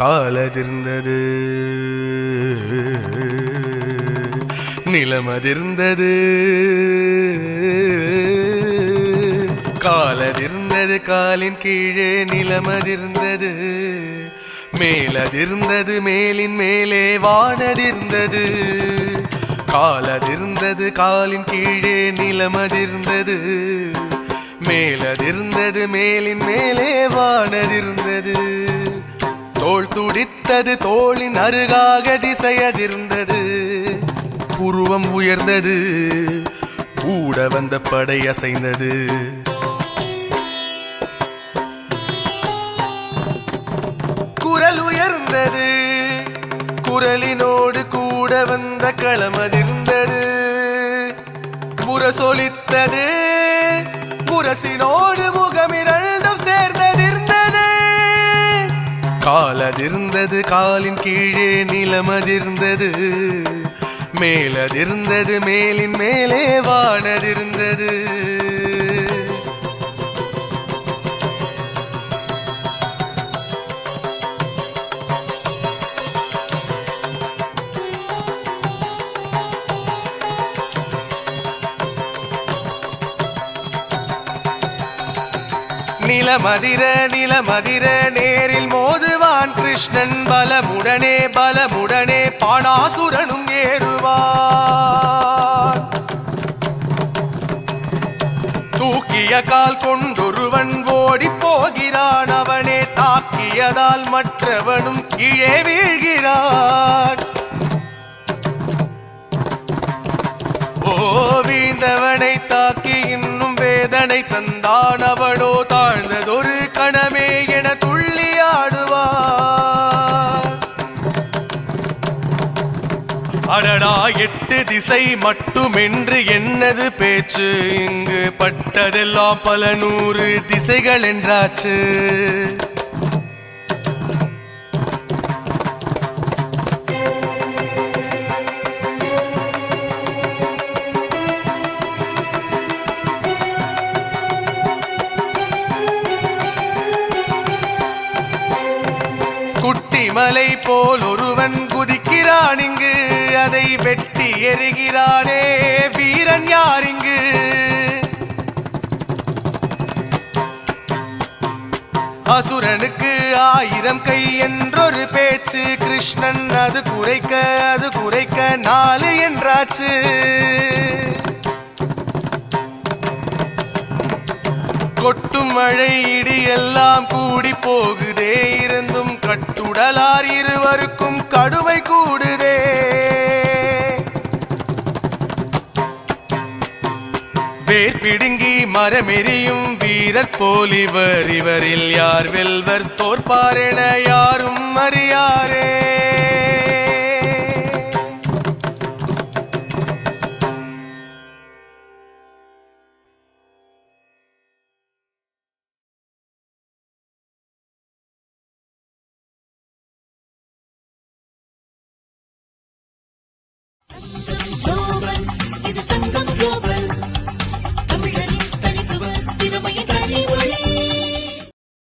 காலதிர்ந்தது நிலமதிர்ந்தது காலதிர்ந்தது காலின் கீழே நிலமதிர்ந்தது மேலதிர்ந்தது மேலின் மேலே வானதிர்ந்தது காலதிர்ந்தது காலின் கீழே நிலமதிர்ந்தது மேலதிர்ந்தது மேலின் மேலே வானதிர்ந்தது தோள் துடித்தது தோளின் அருகாக திசையதிர்ந்தது புருவம் உயர்ந்தது கூட வந்த படை அசைந்தது குரல் உயர்ந்தது குரலினோடு கூட வந்த களமதிர்ந்தது முரசொலித்தது முரசினோடு முகமிரண்டும் சேர்ந்ததிர்ந்தது காலதிர்ந்தது காலின் கீழே நிலமதிர்ந்தது மேலதிர்ந்தது மேலின் மேலே வானதிர்ந்தது நிலமதிர நிலமதிர நேரில் மோதுவான் கிருஷ்ணன் பலமுடனே பலமுடனே பாணாசுரனும் ஏறுவான் தூக்கிய கால் கொண்டொருவன் ஓடி போகிறான் அவனே தாக்கியதால் மற்றவனும் கீழே வீழ்கிறான் ஓ வீழ்ந்தவனை தாக்கி இன்னும் வேதனை தந்தான் அவனோ தாழ்ந்ததொரு கணமே என துள்ளி ஆடுவார் அடடா எட்டு திசை மட்டுமென்று என்னது பேச்சு இங்கு பட்டதெல்லாம் பல நூறு திசைகள் என்றாச்சு குட்டிமலை போல் ஒருவன் குதிக்கிறான் இங்கு அதை வெட்டி எறிகிறானே வீரன் யார் இங்கு அசுரனுக்கு 1000 கை என்றொரு பேச்சு கிருஷ்ணன் அது குறைக்க 4 என்றாச்சு கொட்டும் மழை இடி எல்லாம் கூடி போகுதே இருந்தும் கட்டுடலார் இருவருக்கும் கடுமை கூடுதே வேர் பிடுங்கி மரமெறியும் வீரர் போல் இவரில் யார் வெல்வர் தோற்பார் என யாரும் அறியாரே